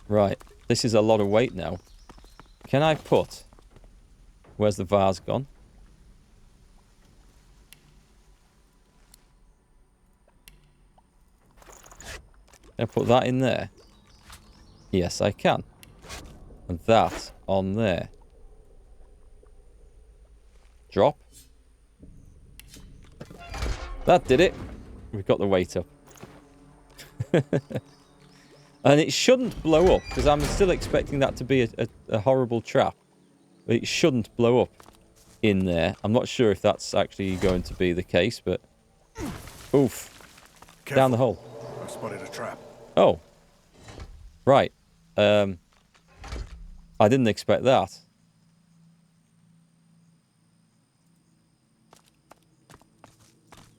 Right. This is a lot of weight now. Can I put... Where's the vase gone? Can I put that in there? Yes, I can. And that on there. Drop. That did it. We've got the weight up. And it shouldn't blow up, because I'm still expecting that to be a horrible trap. But it shouldn't blow up in there. I'm not sure if that's actually going to be the case, but... Oof. Careful. Down the hole. I've spotted a trap. Oh. Right. I didn't expect that.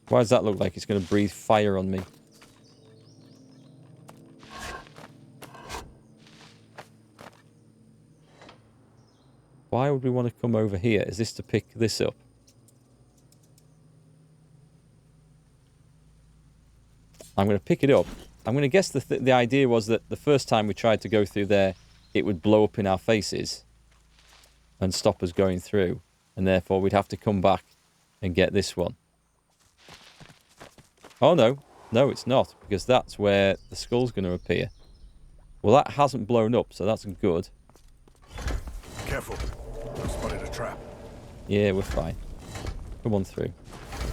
Why does that look like it's going to breathe fire on me? Why would we want to come over here? Is this to pick this up? I'm going to pick it up. I'm going to guess the idea was that the first time we tried to go through there, it would blow up in our faces and stop us going through. And therefore, we'd have to come back and get this one. Oh, no. No, it's not, because that's where the skull's going to appear. Well, that hasn't blown up, so that's good. Careful. I've spotted a trap. Yeah, we're fine. Come on through.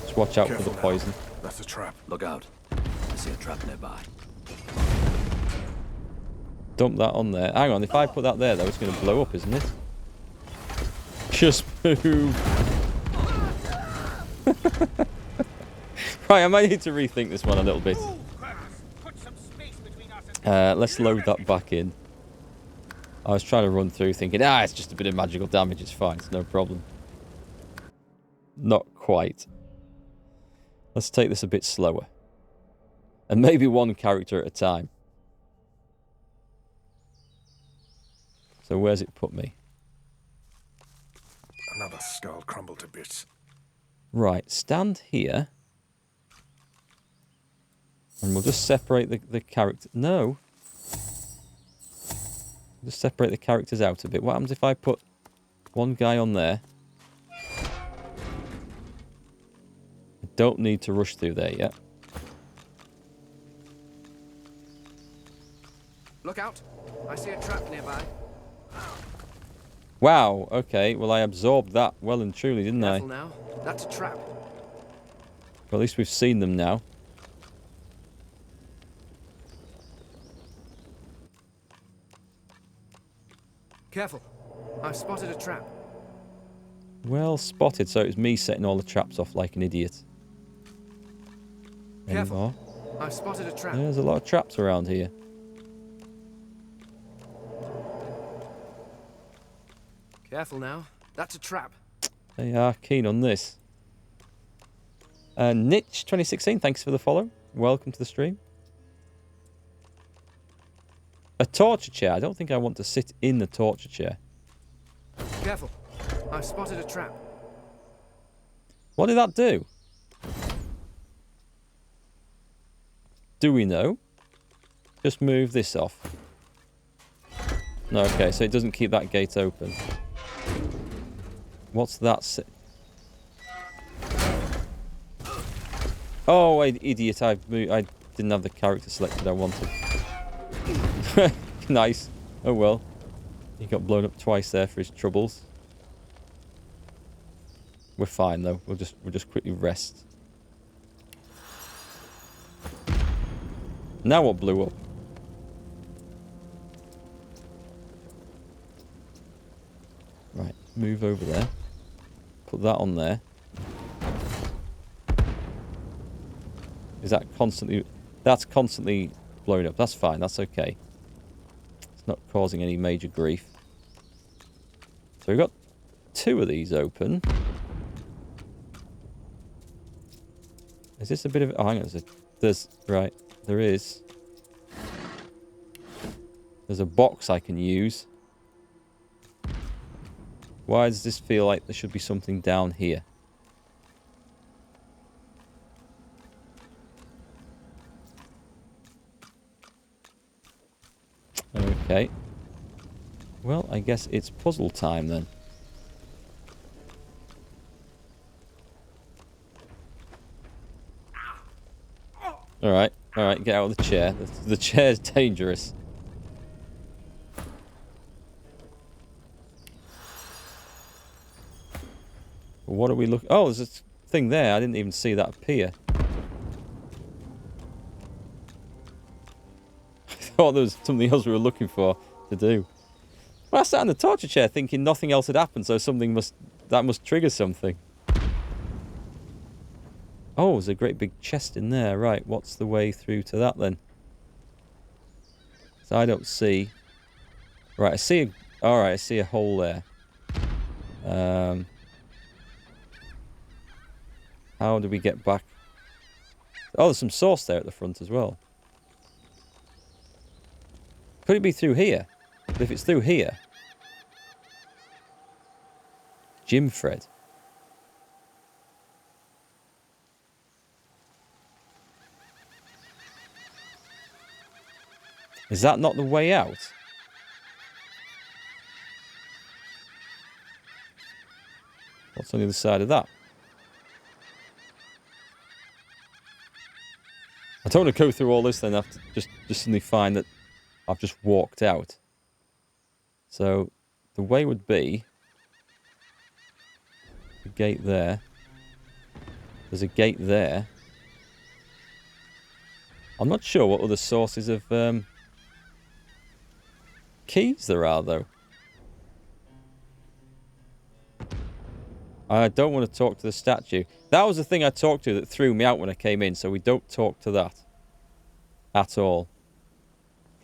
Just watch out for the poison. That's a trap. Look out. I see a trap nearby. Dump that on there. Hang on, if I put that there, though, it's going to blow up, isn't it? Just move. Right, I might need to rethink this one a little bit. Let's load that back in. I was trying to run through thinking, it's just a bit of magical damage, it's fine, it's no problem. Not quite. Let's take this a bit slower. And maybe one character at a time. So where's it put me? Another skull crumbled to bits. Right, stand here. And we'll just separate the character. No. Just separate the characters out a bit. What happens if I put one guy on there? I don't need to rush through there yet. Look out. I see a trap nearby. Wow, okay. Well, I absorbed that well and truly, didn't I? Careful now. That's a trap. Well, at least we've seen them now. Careful. I've spotted a trap. Well spotted, so it was me setting all the traps off like an idiot. Careful. Anymore. I've spotted a trap. There's a lot of traps around here. Careful now. That's a trap. They are keen on this. Niche 2016, thanks for the follow. Welcome to the stream. A torture chair. I don't think I want to sit in the torture chair. Careful. I've spotted a trap. What did that do? Do we know? Just move this off. No, okay, so it doesn't keep that gate open. What's that? Oh, idiot, I didn't have the character selected I wanted. Nice. Oh well. He got blown up twice there for his troubles. We're fine though. We'll just quickly rest. Now what blew up? Right, move over there. Put that on there. Is that constantly... That's constantly blowing up. That's fine. That's okay. It's not causing any major grief. So we've got 2 of these open. Is this a bit of... Oh, hang on. There's... Right. There is. There's a box I can use. Why does this feel like there should be something down here? Okay. Well, I guess it's puzzle time then. Alright, alright, get out of the chair. The chair's dangerous. What are we looking... Oh, there's a thing there. I didn't even see that appear. I thought there was something else we were looking for to do. Well, I sat in the torture chair thinking nothing else had happened, so that must trigger something. Oh, there's a great big chest in there. Right, what's the way through to that then? So I don't see... Right, I see a... Alright, I see a hole there. How do we get back? Oh, there's some sauce there at the front as well. Could it be through here? But if it's through here... Jim Fred. Is that not the way out? What's on the other side of that? I don't want to go through all this then after just suddenly find that I've just walked out. So the way would be the gate there. There's a gate there. I'm not sure what other sources of keys there are though. I don't want to talk to the statue. That was the thing I talked to that threw me out when I came in, so we don't talk to that at all.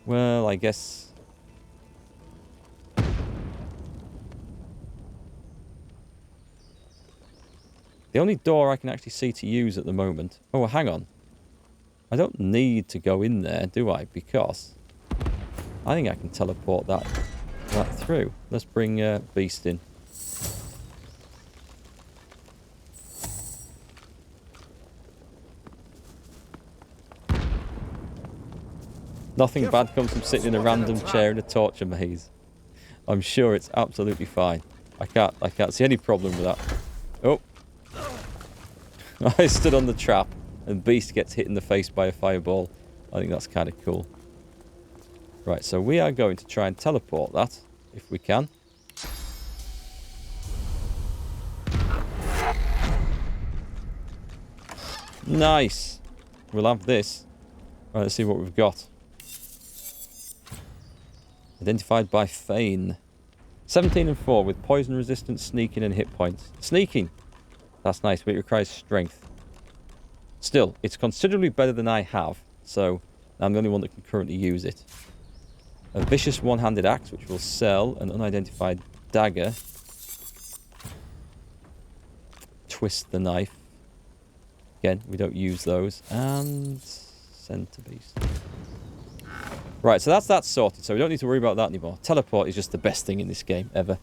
Well, I guess... The only door I can actually see to use at the moment... Oh, hang on. I don't need to go in there, do I? Because I think I can teleport that through. Let's bring Beast in. Nothing bad comes from sitting in a random chair in a torture maze. I'm sure it's absolutely fine. I can't see any problem with that. Oh. I stood on the trap and Beast gets hit in the face by a fireball. I think that's kind of cool. Right, so we are going to try and teleport that, if we can. Nice. We'll have this. Right, let's see what we've got. Identified by Fane. 17 and 4 with poison resistance, sneaking and hit points. Sneaking! That's nice, but it requires strength. Still, it's considerably better than I have, so I'm the only one that can currently use it. A vicious one-handed axe, which will sell an unidentified dagger. Twist the knife. Again, we don't use those. And center beast. Right, so that's that sorted, so we don't need to worry about that anymore. Teleport is just the best thing in this game, ever.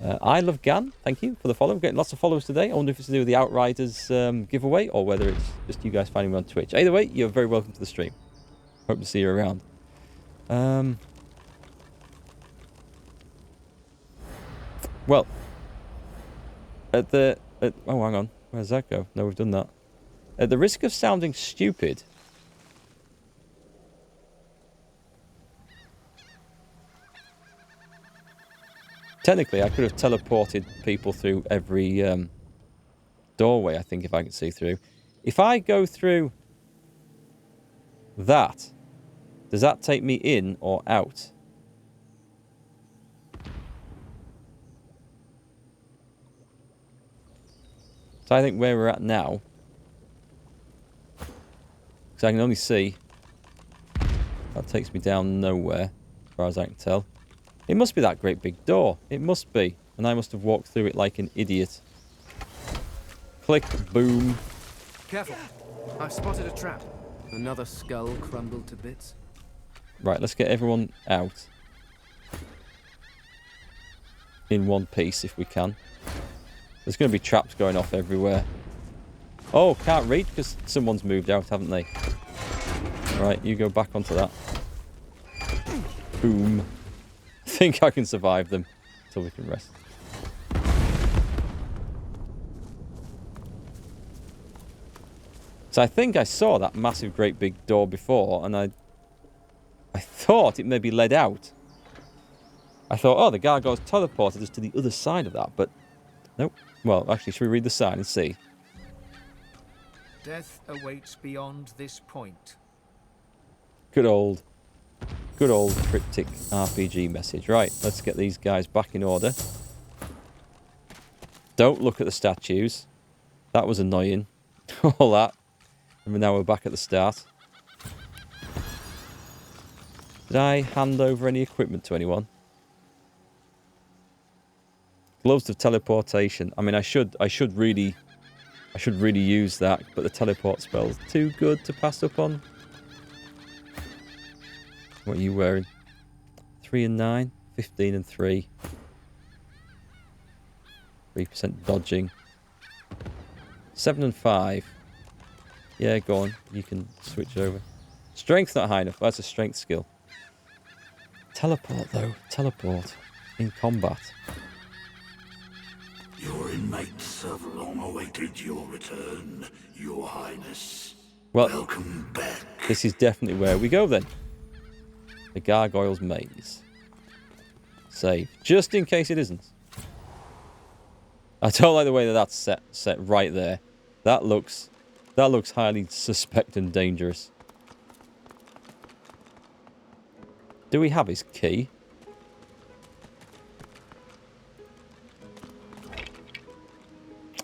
I love Gan, thank you for the follow. We're getting lots of followers today. I wonder if it's to do with the Outriders giveaway, or whether it's just you guys finding me on Twitch. Either way, you're very welcome to the stream. Hope to see you around. Well, oh, hang on. Where does that go? No, we've done that. At the risk of sounding stupid... Technically, I could have teleported people through every doorway, I think, if I can see through. If I go through that, does that take me in or out? So I think where we're at now, because I can only see, that takes me down nowhere, as far as I can tell. It must be that great big door. It must be. And I must have walked through it like an idiot. Click, boom. Careful. I've spotted a trap. Another skull crumbled to bits. Right, let's get everyone out. In one piece, if we can. There's going to be traps going off everywhere. Oh, can't reach because someone's moved out, haven't they? Right, you go back onto that. Boom. I think I can survive them until we can rest. So I think I saw that massive, great big door before, and I thought it maybe led out. I thought, oh, the gargoyles teleported us to the other side of that, but nope. Well, actually, should we read the sign and see? Death awaits beyond this point. Good old cryptic RPG message. Right, let's get these guys back in order. Don't look at the statues. That was annoying. All that. And now we're back at the start. Did I hand over any equipment to anyone? Gloves of teleportation. I mean, I should really use that, but the teleport spell's too good to pass up on. What are you wearing? 3 and 9, 15 and 3. 3% dodging. 7 and 5. Yeah, go on. You can switch over. Strength's not high enough. That's a strength skill. Teleport, though. Teleport. In combat. Your inmates have long awaited your return, Your Highness. Well, welcome back. This is definitely where we go, then. The Gargoyle's Maze. Save. Just in case it isn't. I don't like the way that that's set right there. That looks highly suspect and dangerous. Do we have his key?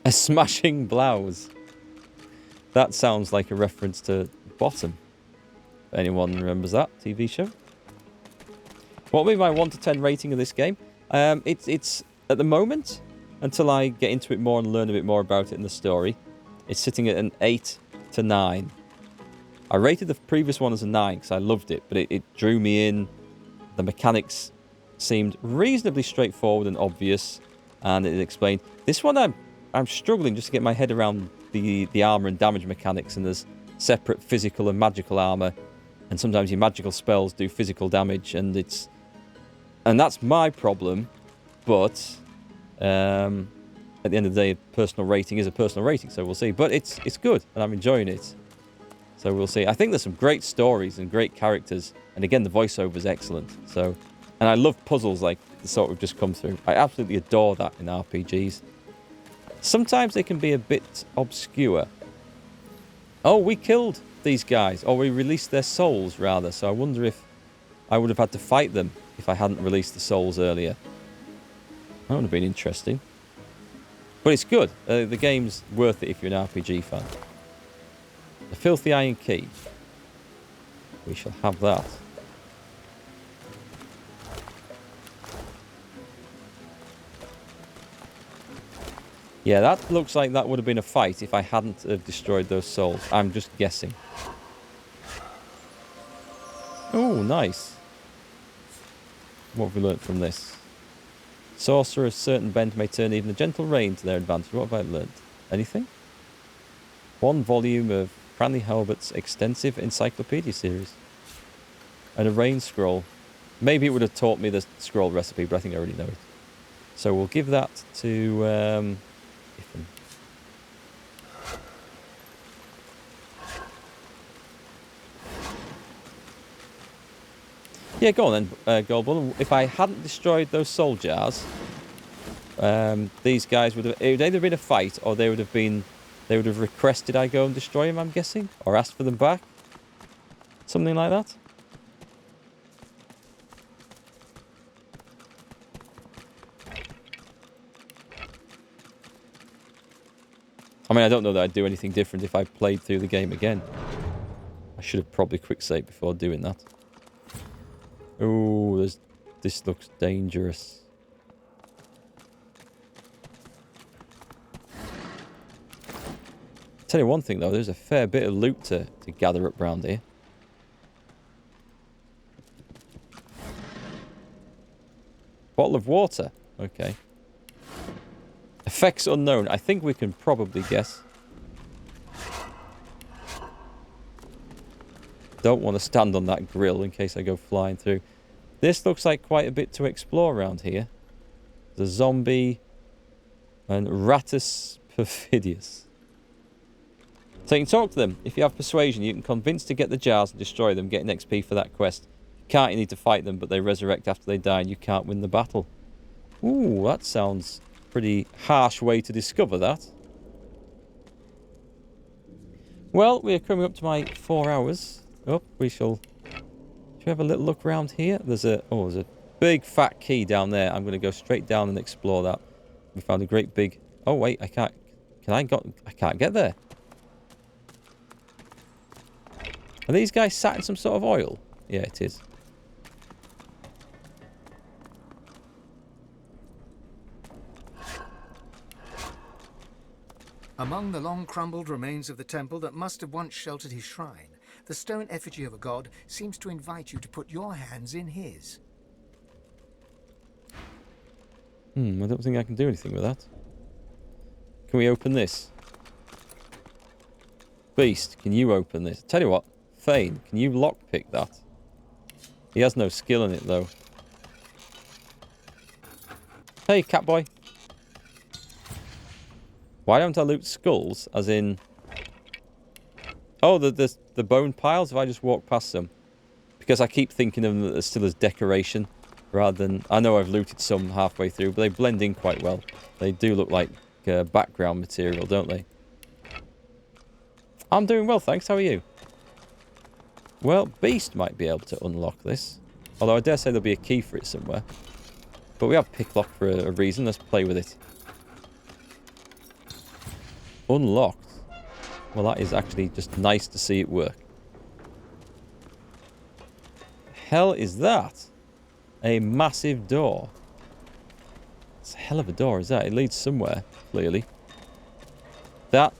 A smashing blouse. That sounds like a reference to Bottom. Anyone remembers that TV show? What will be my 1 to 10 rating of this game? It's at the moment, until I get into it more and learn a bit more about it in the story, it's sitting at an 8 to 9. I rated the previous one as a 9 because I loved it, but it drew me in. The mechanics seemed reasonably straightforward and obvious, and it explained. This one I'm struggling just to get my head around the armor and damage mechanics, and there's separate physical and magical armor, and sometimes your magical spells do physical damage, and that's my problem. But at the end of the day, a personal rating is a personal rating, so we'll see. But it's good, and I'm enjoying it. So we'll see. I think there's some great stories and great characters, and again, the voiceover is excellent. So, and I love puzzles like the sort we've just come through. I absolutely adore that in RPGs. Sometimes they can be a bit obscure. Oh, we killed these guys, or we released their souls, rather. So I wonder if I would have had to fight them if I hadn't released the souls earlier. That would have been interesting. But it's good. The game's worth it if you're an RPG fan. The Filthy Iron Key. We shall have that. Yeah, that looks like that would have been a fight if I hadn't destroyed those souls. I'm just guessing. Oh, nice. What have we learnt from this? Sorcerer's certain bent may turn even a gentle rain to their advantage. What have I learnt? Anything? 1 volume of Cranley Halbert's extensive encyclopedia series. And a rain scroll. Maybe it would have taught me the scroll recipe, but I think I already know it. So we'll give that to Ethan. Yeah, go on then, Goldbull. If I hadn't destroyed those soul jars, these guys would have... It would either been a fight, or they would have requested I go and destroy them, I'm guessing? Or asked for them back? Something like that? I mean, I don't know that I'd do anything different if I played through the game again. I should have probably quick saved before doing that. Oh, this looks dangerous. Tell you one thing though, there's a fair bit of loot to gather up round here. Bottle of water. Okay. Effects unknown. I think we can probably guess. Don't want to stand on that grill in case I go flying through. This looks like quite a bit to explore around here. The zombie and Rattus perfidious. So you can talk to them. If you have persuasion, you can convince to get the jars and destroy them, getting XP for that quest. If you can't, you need to fight them, but they resurrect after they die and you can't win the battle. Ooh, that sounds pretty harsh way to discover that. Well, we're coming up to my 4 hours. Oh, we shall... Should we have a little look around here? There's a big fat key down there. I'm going to go straight down and explore that. We found a great big... Oh, wait, I can't... I can't get there. Are these guys sat in some sort of oil? Yeah, it is. Among the long crumbled remains of the temple that must have once sheltered his shrine, the stone effigy of a god seems to invite you to put your hands in his. I don't think I can do anything with that. Can we open this? Beast, can you open this? Tell you what, Thane, can you lockpick that? He has no skill in it, though. Hey, Catboy. Why don't I loot skulls, as in... Oh, the bone piles, if I just walk past them. Because I keep thinking of them as still as decoration, rather than... I know I've looted some halfway through, but they blend in quite well. They do look like background material, don't they? I'm doing well, thanks. How are you? Well, Beast might be able to unlock this. Although I dare say there'll be a key for it somewhere. But we have Picklock for a reason. Let's play with it. Unlocked. Well, that is actually just nice to see it work. Hell is that? A massive door. It's a hell of a door, is that? It leads somewhere, clearly. That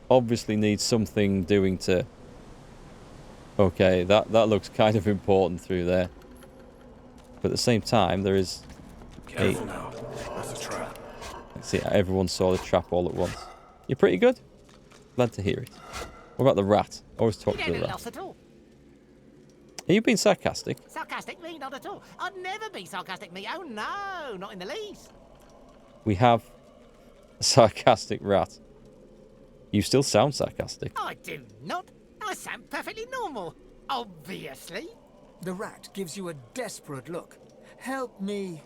obviously needs something doing to... Okay, that looks kind of important through there. But at the same time, there is... Careful now. That's a trap. Let's see, everyone saw the trap all at once. You're pretty good? Glad to hear it. What about the rat? Always talk to the rat. At all. Are you being sarcastic? Sarcastic? Me? Not at all. I'd never be sarcastic, me. Oh, no. Not in the least. We have a sarcastic rat. You still sound sarcastic. I do not. I sound perfectly normal. Obviously. The rat gives you a desperate look. Help me.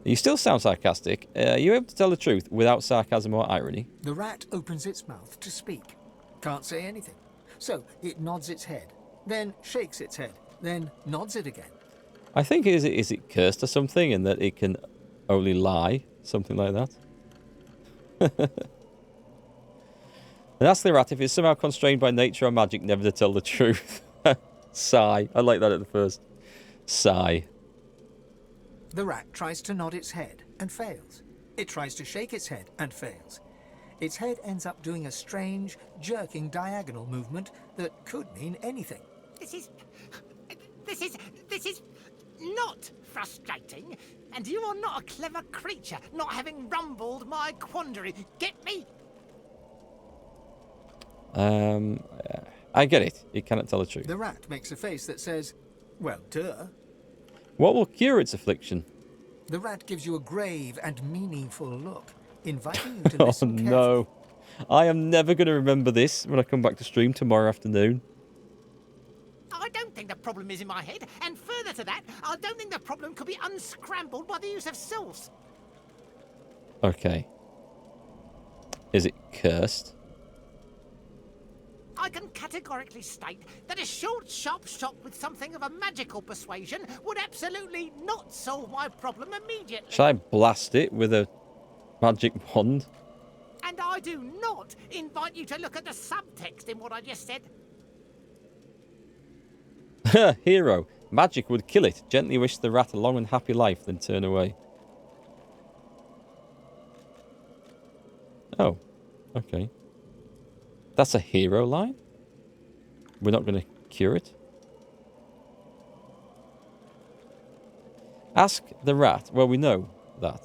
You still sound sarcastic. Are you able to tell the truth without sarcasm or irony? The rat opens its mouth to speak. Can't say anything. So it nods its head, then shakes its head, then nods it again. I think is it cursed or something, and that it can only lie, something like that. And ask the rat if it's somehow constrained by nature or magic never to tell the truth. Sigh. I like that at the first. Sigh. The rat tries to nod its head and fails. It tries to shake its head and fails. Its head ends up doing a strange, jerking diagonal movement that could mean anything. This is not frustrating. And you are not a clever creature, not having rumbled my quandary. Get me? I get it. It cannot tell the truth. The rat makes a face that says, well, duh. What will cure its affliction? The rat gives you a grave and meaningful look, inviting you to listen carefully. No. I am never going to remember this when I come back to stream tomorrow afternoon. I don't think the problem is in my head, and further to that, I don't think the problem could be unscrambled by the use of sauce. Okay. Is it cursed? I can categorically state that a short, sharp shot with something of a magical persuasion would absolutely not solve my problem immediately. Shall I blast it with a magic wand? And I do not invite you to look at the subtext in what I just said. Hero. Magic would kill it. Gently wish the rat a long and happy life, then turn away. Oh. Okay. That's a hero line? We're not going to cure it? Ask the rat. Well, we know that.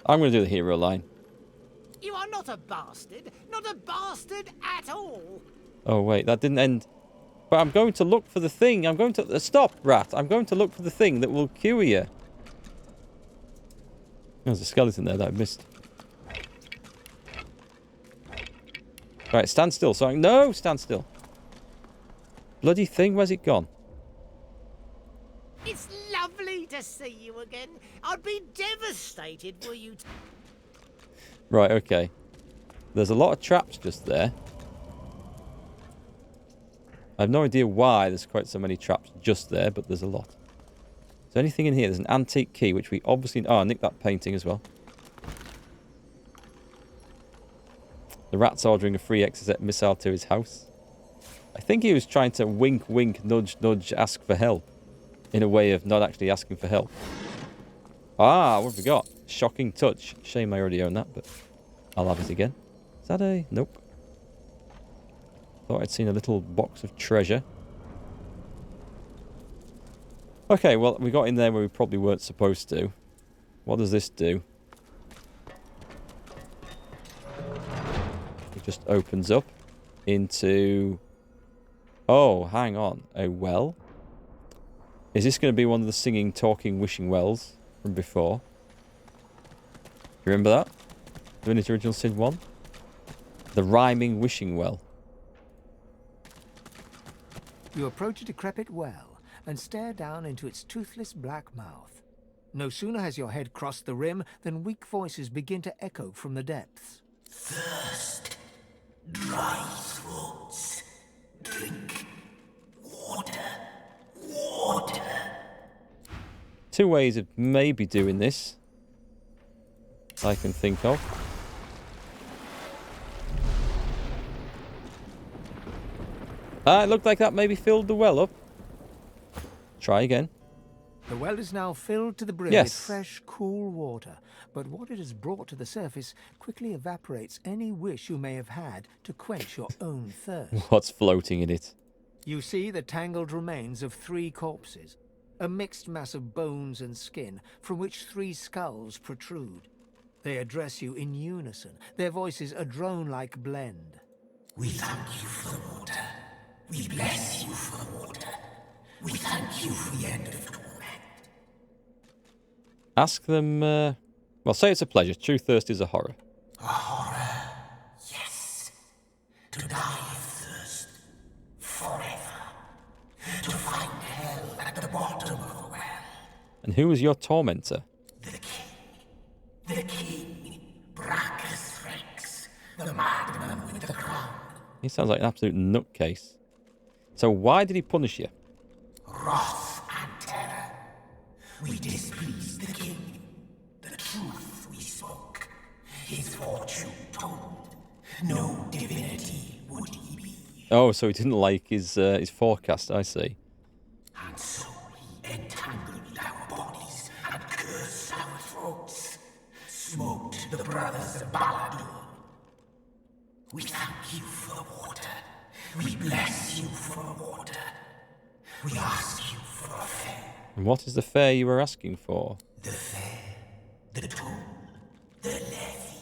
I'm going to do the hero line. You are not a bastard. Not a bastard at all. Oh, wait. That didn't end But I'm going to look for the thing. I'm going to... stop, rat. I'm going to look for the thing that will cure you. There's a skeleton there that I missed. Right, stand still. Sorry. No, stand still. Bloody thing, where's it gone? It's lovely to see you again. I'd be devastated were you... Right, okay. There's a lot of traps just there. I have no idea why there's quite so many traps just there, but there's a lot. Is there anything in here? There's an antique key, which we obviously... oh, I nicked that painting as well. The rat's ordering a free exocet missile to his house. I think he was trying to wink, wink, nudge, nudge, ask for help. In a way of not actually asking for help. Ah, what have we got? Shocking touch. Shame I already own that, but I'll have it again. Is that a... nope. Thought I'd seen a little box of treasure. Okay, well, we got in there where we probably weren't supposed to. What does this do? It just opens up into... oh, hang on. A well? Is this going to be one of the singing, talking, wishing wells from before? You remember that? Divinity Original Sin 1? The rhyming wishing well. You approach a decrepit well and stare down into its toothless black mouth. No sooner has your head crossed the rim than weak voices begin to echo from the depths. Thirst, dry throats, drink, water, water. Two ways of maybe doing this I can think of. It looked like that maybe filled the well up. Try again. The well is now filled to the brim Yes. with fresh, cool water, but what it has brought to the surface quickly evaporates any wish you may have had to quench your own thirst. What's floating in it? You see the tangled remains of 3 corpses, a mixed mass of bones and skin, from which 3 skulls protrude. They address you in unison, their voices a drone-like blend. We thank you for the water. We bless you for the water. We thank you for the end of torment. Ask them, well, say it's a pleasure. True thirst is a horror. A horror, yes. To die of thirst forever. To find hell at the bottom of the well. And who was your tormentor? The king, Brachus Rex, the madman with the crown. He sounds like an absolute nutcase. So why did he punish you? Wrath and terror. We displeased the king. The truth we spoke. His fortune told. No divinity would he be. Oh, so he didn't like his forecast, I see. And so he entangled our bodies and cursed our throats. Smoked the brothers of Baladur. We thank you for the water. We bless you for the water. We ask you for a fare. And what is the fare you were asking for? The fare, the toll, the levy.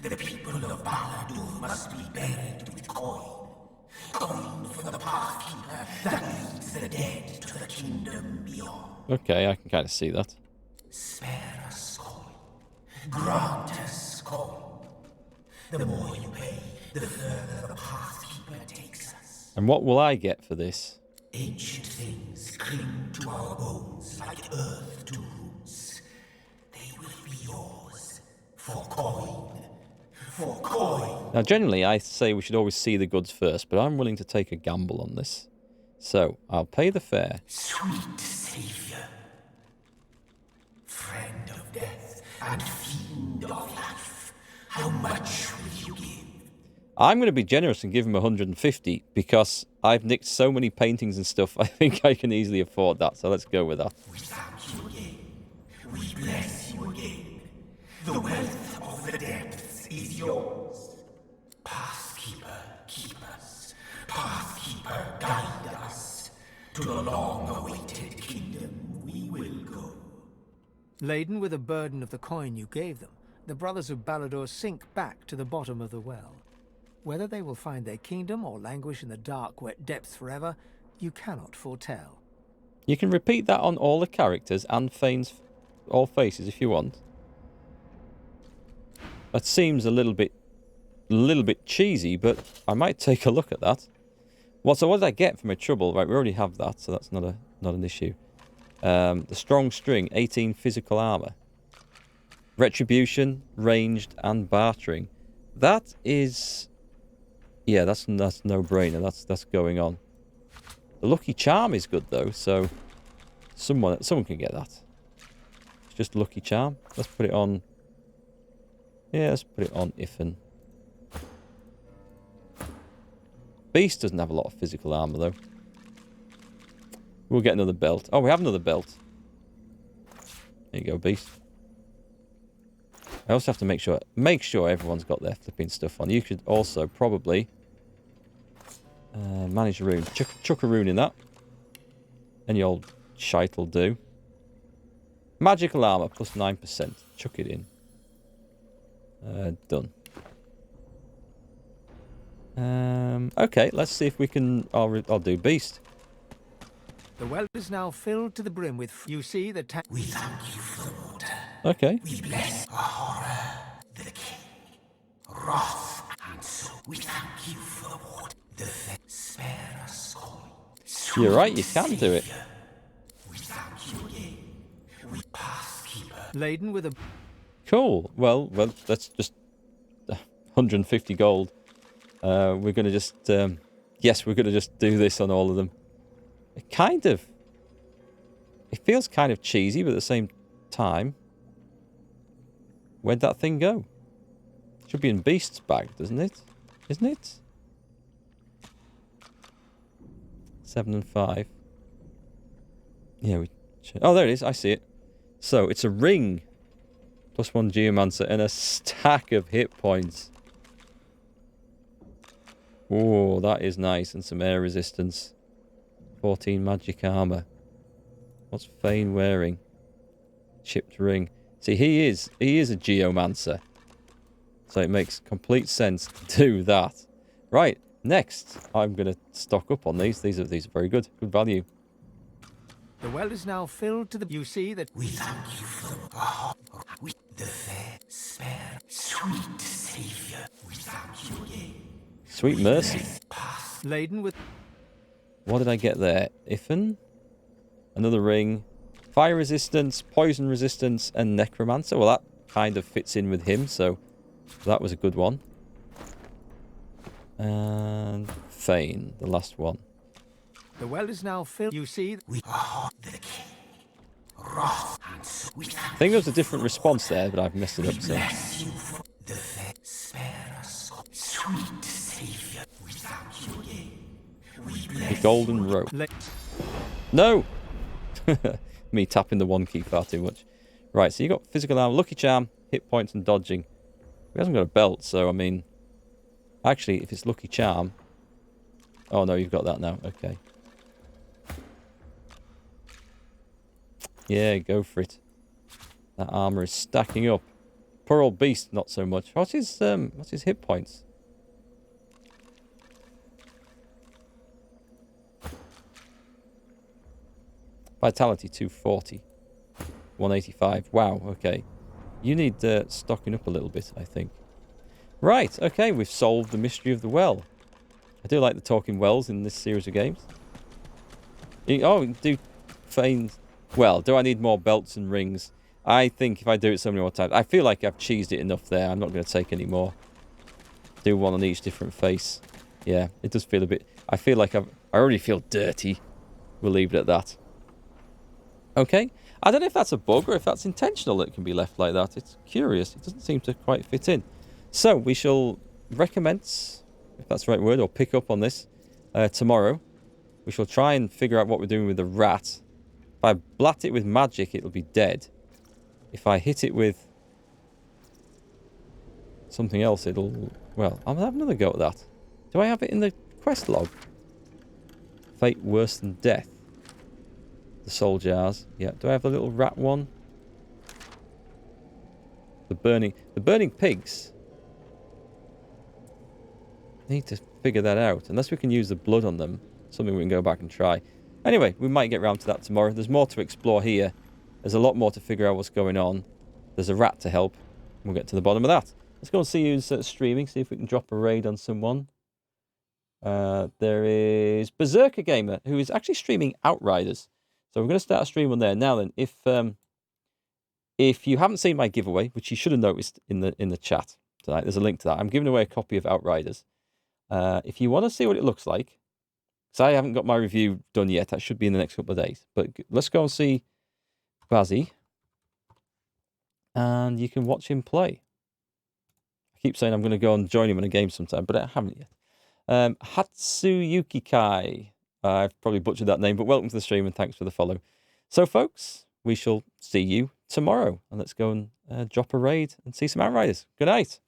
The people of Baladur must be buried with coin. Coin for the pathkeeper that leads the dead to the kingdom beyond. Okay, I can kind of see that. Spare us coin. Grant us coin. The more you pay, the further the pathkeeper takes us. And what will I get for this? Ancient things cling to our bones like earth to roots. They will be yours for coin. For coin. Now, generally, I say we should always see the goods first, but I'm willing to take a gamble on this. So, I'll pay the fare. Sweet savior. Friend of death and fiend of life. How much will you give? I'm going to be generous and give him 150 because I've nicked so many paintings and stuff. I think I can easily afford that. So let's go with that. We thank you again. We bless you again. The wealth of the depths is yours. Pathkeeper, keep us. Pathkeeper, guide us. To the long-awaited kingdom we will go. Laden with the burden of the coin you gave them, the brothers of Baladur sink back to the bottom of the well. Whether they will find their kingdom or languish in the dark, wet depths forever, you cannot foretell. You can repeat that on all the characters and Fane's all faces if you want. That seems a little bit cheesy, but I might take a look at that. So what did I get for my trouble? Right, we already have that, so that's not an issue. The strong string, 18 physical armor. Retribution, ranged, and bartering. That is... Yeah, that's no-brainer. That's going on. The lucky charm is good, though, so... Someone can get that. It's just lucky charm. Let's put it on... Yeah, let's put it on Iffen. Beast doesn't have a lot of physical armor, though. We'll get another belt. Oh, we have another belt. There you go, Beast. I also have to make sure everyone's got their flipping stuff on. You could also probably manage a rune. Chuck a rune in that. Any old shite will do. Magical armor plus 9%. Chuck it in. Done. Okay, let's see if we can... I'll do Beast. The well is now filled to the brim with... You see the... We thank you for the water. Okay. We bless our horror, the king, wrath, and so we thank you for the water. The spare us all. You're right, you can do it. We thank you again. We pass keeper. Laden with a... Cool. Well, that's just 150 gold. We're going to just... yes, we're going to just do this on all of them. It feels kind of cheesy, but at the same time... Where'd that thing go? Should be in Beast's bag, doesn't it? Isn't it? 7 and 5. Yeah, oh, there it is. I see it. So, it's a ring. Plus 1 Geomancer and a stack of hit points. Oh, that is nice. And some air resistance. 14 magic armor. What's Fane wearing? Chipped ring. See, he is a Geomancer. So it makes complete sense to do that. Right, next, I'm going to stock up on these. These are very good. Good value. The well is now filled to the... You see that... We thank you for the fair, spare, sweet Savior. We thank you again. Sweet mercy. Laden with... What did I get there? Iffen? Another ring. Fire resistance, poison resistance, and necromancer. Well, that kind of fits in with him, so that was a good one. And Fane, the last one. The well is now filled. You see... We are the king. Wrath and sweet. I think there was a different response there, but I've messed it up, so... Bless you for the fair, spare us, sweet Savior. We thank you again. We bless The golden rope. No! Me tapping the one key far too much. Right, so you got physical armor, lucky charm, hit points, and dodging. He hasn't got a belt, so I mean... Actually, if it's lucky charm... Oh no, you've got that now. Okay. Yeah, go for it. That armor is stacking up. Poor old Beast, not so much. What's his hit points? Vitality 240. 185. Wow, okay. You need stocking up a little bit, I think. Right, okay, we've solved the mystery of the well. I do like the talking wells in this series of games. Do Fane... Well, do I need more belts and rings? I think if I do it so many more times... I feel like I've cheesed it enough there. I'm not going to take any more. Do one on each different face. Yeah, it does feel a bit... I feel like I already feel dirty. We'll leave it at that. Okay. I don't know if that's a bug or if that's intentional that it can be left like that. It's curious. It doesn't seem to quite fit in. So, we shall recommence, if that's the right word, or pick up on this tomorrow. We shall try and figure out what we're doing with the rat. If I blat it with magic, it'll be dead. If I hit it with something else, it'll... Well, I'll have another go at that. Do I have it in the quest log? Fate worse than death. The soul jars. Yeah. Do I have the little rat one? The burning pigs. Need to figure that out. Unless we can use the blood on them. Something we can go back and try. Anyway, we might get around to that tomorrow. There's more to explore here. There's a lot more to figure out what's going on. There's a rat to help. We'll get to the bottom of that. Let's go and see who's streaming. See if we can drop a raid on someone. There is Berserker Gamer, who is actually streaming Outriders. So we're going to start a stream on there. Now then, if you haven't seen my giveaway, which you should have noticed in the chat tonight, there's a link to that. I'm giving away a copy of Outriders. If you want to see what it looks like, because I haven't got my review done yet. That should be in the next couple of days. But let's go and see Bazzy. And you can watch him play. I keep saying I'm going to go and join him in a game sometime, but I haven't yet. Hatsuyuki Kai. I've probably butchered that name, but welcome to the stream and thanks for the follow. So, folks, we shall see you tomorrow. And let's go and drop a raid and see some Outriders. Good night.